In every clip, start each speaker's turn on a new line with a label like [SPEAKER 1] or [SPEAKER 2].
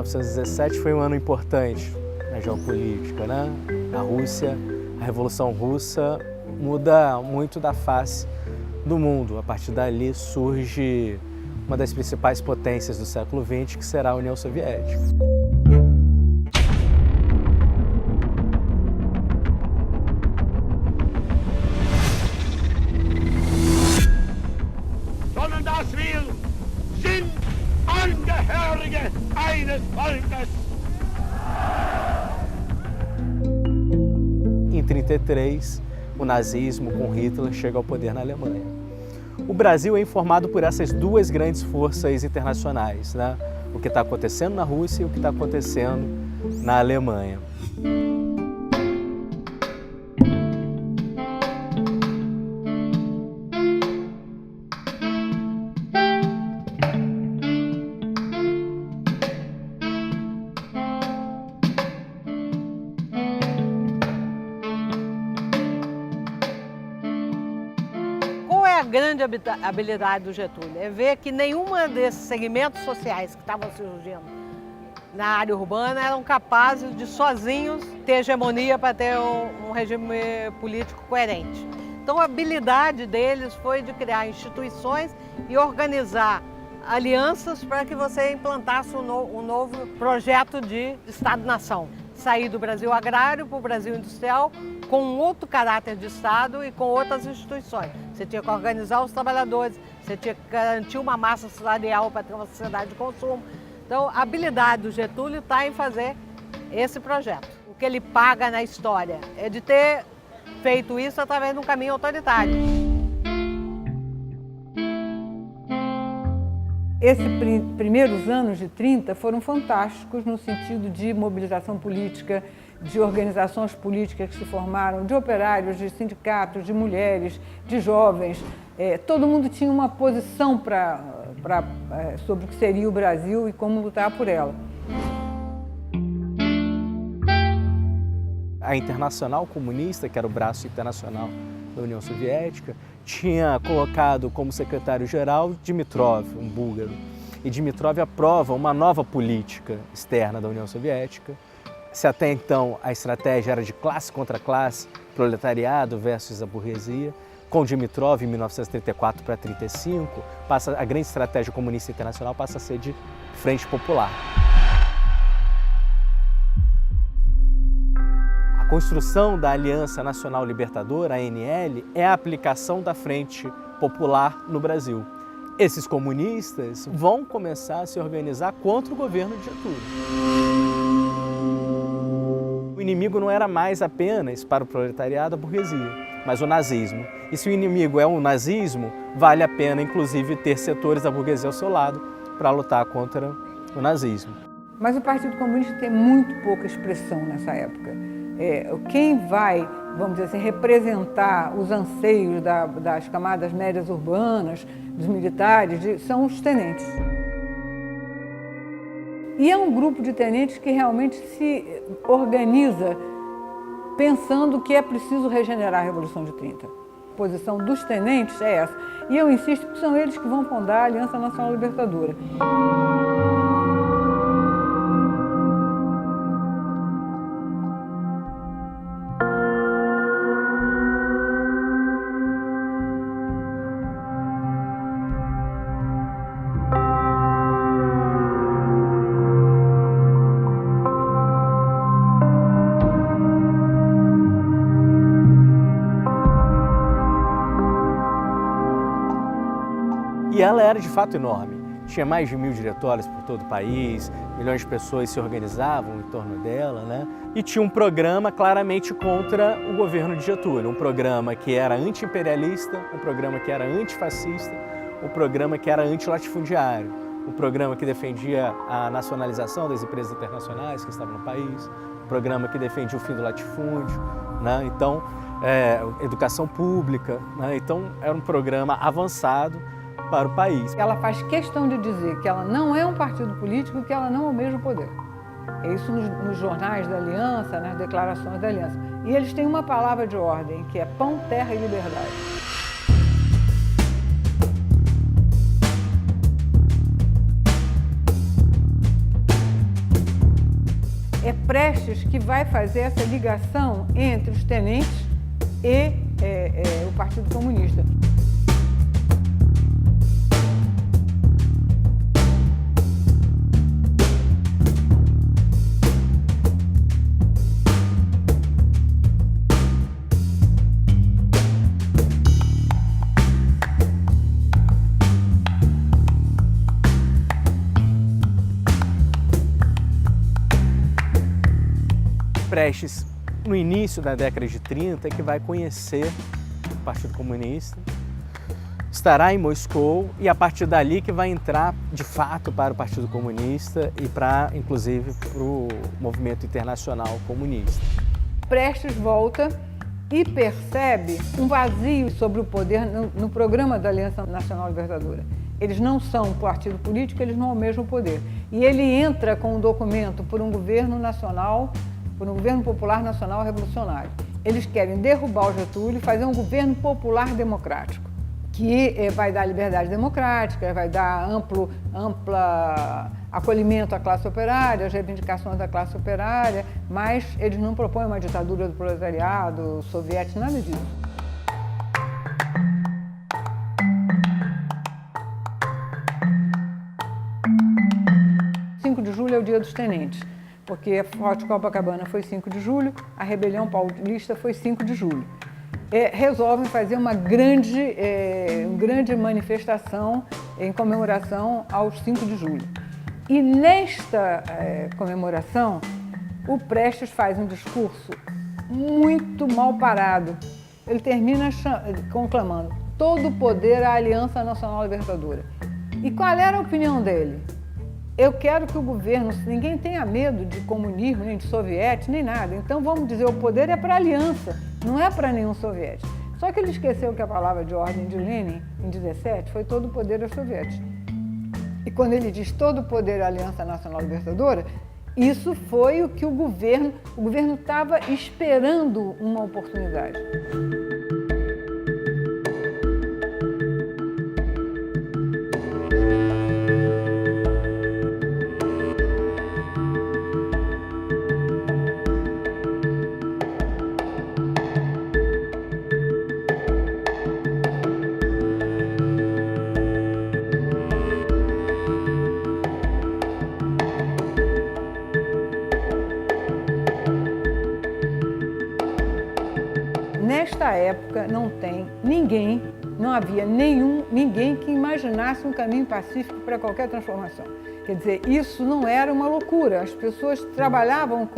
[SPEAKER 1] 1917 foi um ano importante na geopolítica, né? A Revolução Russa muda muito da face do mundo. A partir dali surge uma das principais potências do século XX, que será a União Soviética.
[SPEAKER 2] Sondern dass wir sind Angehörige eines Volkes.
[SPEAKER 1] Em 1933, o nazismo com Hitler chega ao poder na Alemanha. O Brasil é informado por essas duas grandes forças internacionais, né? O que está acontecendo na Rússia e o que está acontecendo na Alemanha.
[SPEAKER 3] A grande habilidade do Getúlio é ver que nenhuma desses segmentos sociais que estavam surgindo na área urbana eram capazes de sozinhos ter hegemonia para ter um regime político coerente. Então a habilidade deles foi de criar instituições e organizar alianças para que você implantasse um novo projeto de Estado-nação. Sair do Brasil agrário para o Brasil industrial com um outro caráter de Estado e com outras instituições. Você tinha que organizar os trabalhadores, você tinha que garantir uma massa salarial para ter uma sociedade de consumo. Então, a habilidade do Getúlio está em fazer esse projeto. O que ele paga na história é de ter feito isso através de um caminho autoritário.
[SPEAKER 4] Esses primeiros anos de 30 foram fantásticos no sentido de mobilização política, de organizações políticas que se formaram, de operários, de sindicatos, de mulheres, de jovens. Todo mundo tinha uma posição sobre o que seria o Brasil e como lutar por ela.
[SPEAKER 1] A Internacional Comunista, que era o braço internacional da União Soviética, tinha colocado como secretário-geral Dimitrov, um búlgaro. E Dimitrov aprova uma nova política externa da União Soviética. Se até então a estratégia era de classe contra classe, proletariado versus a burguesia, com Dimitrov, em 1934 para 1935, a grande estratégia comunista internacional passa a ser de frente popular. A construção da Aliança Nacional Libertadora, a ANL, é a aplicação da Frente Popular no Brasil. Esses comunistas vão começar a se organizar contra o governo de Getúlio. O inimigo não era mais apenas para o proletariado a burguesia, mas o nazismo. E se o inimigo é o nazismo, vale a pena, inclusive, ter setores da burguesia ao seu lado para lutar contra o nazismo.
[SPEAKER 4] Mas o Partido Comunista tem muito pouca expressão nessa época. Quem vai, vamos dizer assim, representar os anseios das camadas médias urbanas, dos militares, são os tenentes. E é um grupo de tenentes que realmente se organiza pensando que é preciso regenerar a Revolução de 30. A posição dos tenentes é essa. E eu insisto que são eles que vão fundar a Aliança Nacional Libertadora.
[SPEAKER 1] E ela era de fato enorme. Tinha mais de 1000 diretórios por todo o país, milhões de pessoas se organizavam em torno dela, né? E tinha um programa claramente contra o governo de Getúlio, um programa que era anti-imperialista, um programa que era antifascista, um programa que era anti-latifundiário, um programa que defendia a nacionalização das empresas internacionais que estavam no país, um programa que defendia o fim do latifúndio, né? Então, educação pública, né? Então, era um programa avançado para o país.
[SPEAKER 4] Ela faz questão de dizer que ela não é um partido político e que ela não almeja o poder. É isso nos jornais da Aliança, nas declarações da Aliança. E eles têm uma palavra de ordem, que é pão, terra e liberdade. É Prestes que vai fazer essa ligação entre os tenentes e o Partido Comunista.
[SPEAKER 1] Prestes, no início da década de 30, é que vai conhecer o Partido Comunista, estará em Moscou e a partir dali que vai entrar de fato para o Partido Comunista e para, inclusive, para o movimento internacional comunista.
[SPEAKER 4] Prestes volta e percebe um vazio sobre o poder no programa da Aliança Nacional Libertadora. Eles não são um partido político, eles não almejam o poder. E ele entra com um documento por um governo nacional, por um governo popular nacional revolucionário. Eles querem derrubar o Getúlio e fazer um governo popular democrático, que vai dar liberdade democrática, vai dar amplo acolhimento à classe operária, às reivindicações da classe operária, mas eles não propõem uma ditadura do proletariado, soviético, nada disso. O 5 de julho é o Dia dos Tenentes, porque a Forte Copacabana foi 5 de julho, a Rebelião Paulista foi 5 de julho. Resolvem fazer uma grande manifestação em comemoração aos 5 de julho. E nesta comemoração, o Prestes faz um discurso muito mal parado. Ele termina conclamando todo o poder à Aliança Nacional Libertadora. E qual era a opinião dele? Eu quero que o governo, ninguém tenha medo de comunismo, nem de soviético, nem nada. Então vamos dizer, o poder é para a aliança, não é para nenhum soviético. Só que ele esqueceu que a palavra de ordem de Lenin, em 17, foi todo o poder aos soviéticos. E quando ele diz todo o poder à Aliança Nacional Libertadora, isso foi o que o governo estava esperando uma oportunidade. Nesta época não havia ninguém que imaginasse um caminho pacífico para qualquer transformação. Quer dizer, isso não era uma loucura, as pessoas trabalhavam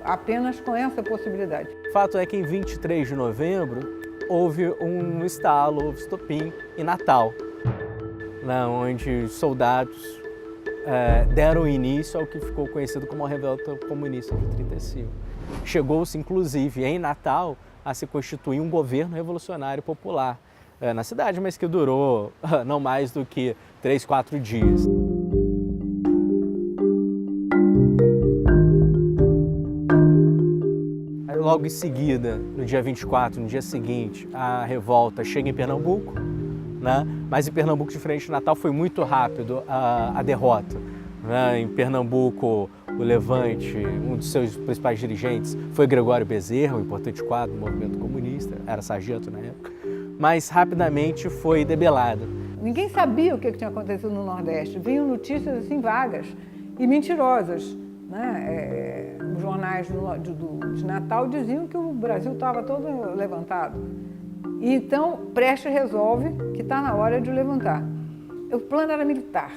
[SPEAKER 4] apenas com essa possibilidade.
[SPEAKER 1] O fato é que em 23 de novembro houve um estalo, houve estopim em Natal, onde soldados deram início ao que ficou conhecido como a Revolta Comunista de 35. Chegou-se, inclusive, em Natal, a se constituir um governo revolucionário popular na cidade, mas que durou não mais do que 3, 4 dias. Logo em seguida, no dia 24, no dia seguinte, a revolta chega em Pernambuco, mas em Pernambuco, diferente de Natal, foi muito rápido a derrota. Em Pernambuco, o Levante, um dos seus principais dirigentes foi Gregório Bezerra, um importante quadro do movimento comunista, era sargento na época, mas rapidamente foi debelada.
[SPEAKER 4] Ninguém sabia o que tinha acontecido no Nordeste, vinham notícias assim vagas e mentirosas. Os jornais de Natal diziam que o Brasil estava todo levantado. E então Prestes resolve que está na hora de levantar. O plano era militar.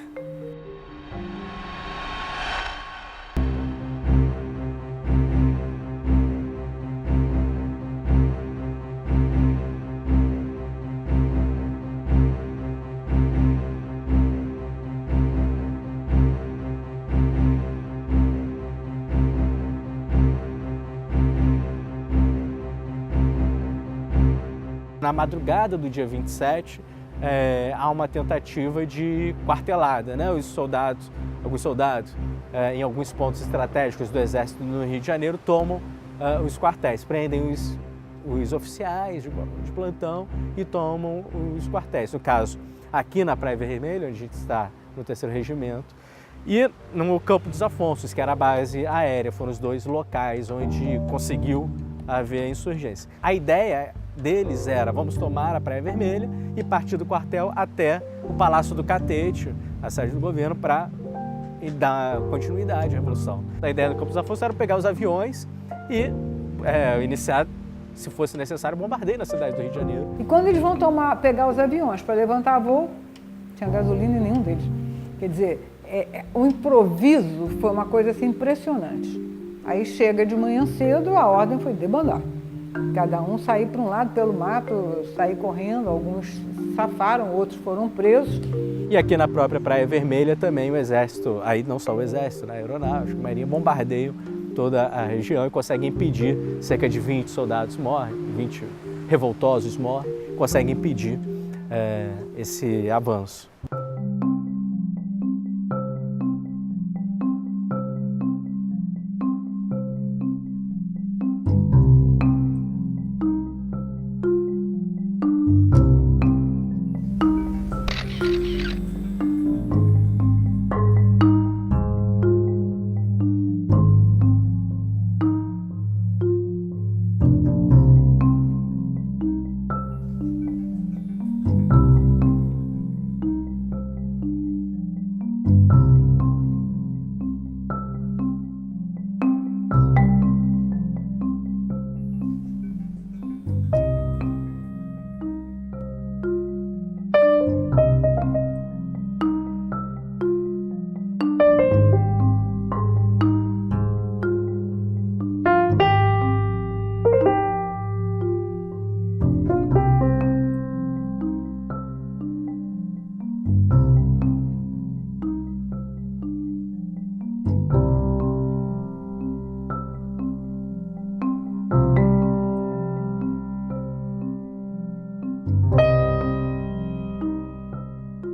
[SPEAKER 1] Na madrugada do dia 27, há uma tentativa de quartelada. Alguns soldados, em alguns pontos estratégicos do Exército no Rio de Janeiro, tomam os quartéis, prendem os oficiais de plantão e tomam os quartéis. No caso, aqui na Praia Vermelha, onde a gente está no 3º Regimento, e no Campo dos Afonsos, que era a base aérea. Foram os dois locais onde conseguiu haver a insurgência. A ideia deles era: vamos tomar a Praia Vermelha e partir do quartel até o Palácio do Catete, a sede do governo, para dar continuidade à Revolução. A ideia do Campo dos Afonsos era pegar os aviões e iniciar, se fosse necessário, bombardeio na cidade do Rio de Janeiro.
[SPEAKER 4] E quando eles vão pegar os aviões para levantar voo, tinha gasolina em nenhum deles. Quer dizer, o improviso foi uma coisa assim impressionante. Aí chega de manhã cedo, a ordem foi debandar. Cada um sair para um lado pelo mato, sair correndo, alguns safaram, outros foram presos.
[SPEAKER 1] E aqui na própria Praia Vermelha também o Exército, aí não só o Exército, né, a Aeronáutica, a Marinha, bombardeiam toda a região e conseguem impedir, cerca de 20 soldados morrem, 20 revoltosos morrem, conseguem impedir esse avanço.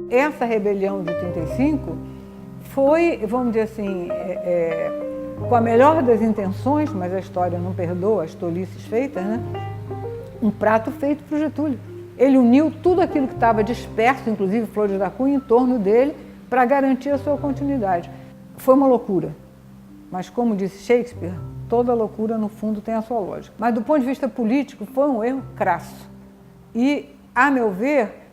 [SPEAKER 4] Essa rebelião de 35 foi, vamos dizer assim, com a melhor das intenções, mas a história não perdoa as tolices feitas, né? Um prato feito para o Getúlio. Ele uniu tudo aquilo que estava disperso, inclusive Flores da Cunha, em torno dele, para garantir a sua continuidade. Foi uma loucura, mas como disse Shakespeare, toda loucura no fundo tem a sua lógica. Mas do ponto de vista político foi um erro crasso. E, a meu ver,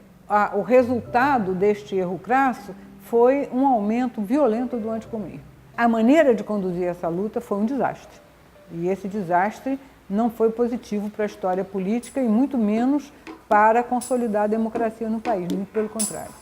[SPEAKER 4] o resultado deste erro crasso foi um aumento violento do anticomunismo. A maneira de conduzir essa luta foi um desastre. E esse desastre não foi positivo para a história política e muito menos para consolidar a democracia no país, muito pelo contrário.